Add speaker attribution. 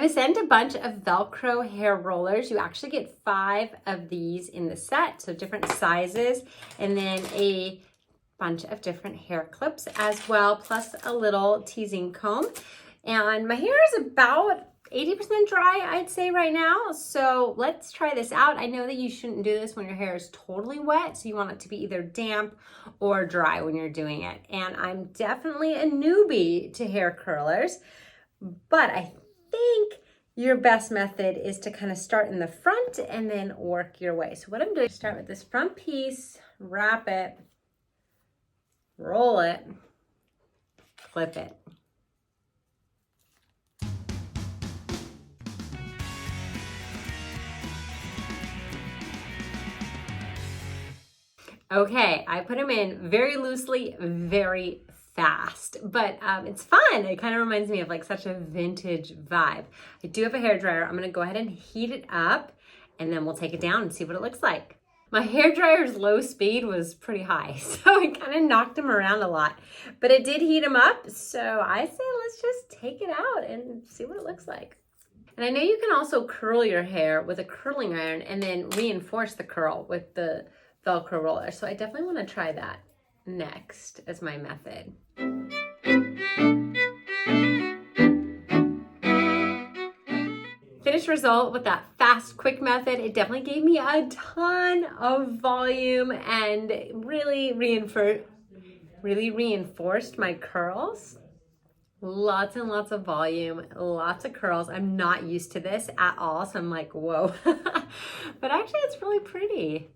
Speaker 1: I've sent a bunch of Velcro hair rollers. You actually get 5 of these in the set, so different sizes, and then a bunch of different hair clips as well, plus a little teasing comb. And my hair is about 80% dry, I'd say right now. So let's try this out. I know that you shouldn't do this when your hair is totally wet. So you want it to be either damp or dry when you're doing it. And I'm definitely a newbie to hair curlers, but I think your best method is to kind of start in the front and then work your way. So what I'm doing is start with this front piece, wrap it, roll it, clip it. Okay, I put them in very loosely, very fast, but it's fun. It kind of reminds me of like such a vintage vibe. I do have a hair dryer. I'm gonna go ahead and heat it up and then we'll take it down and see what it looks like. My hair dryer's low speed was pretty high, so it kind of knocked them around a lot, but it did heat them up. So I say let's just take it out and see what it looks like. And I know you can also curl your hair with a curling iron and then reinforce the curl with the Velcro roller. So I definitely want to try that next as my method. Finished result with that fast, quick method. It definitely gave me a ton of volume and really reinforced my curls. Lots and lots of volume, lots of curls. I'm not used to this at all, so I'm like, whoa. But actually, it's really pretty.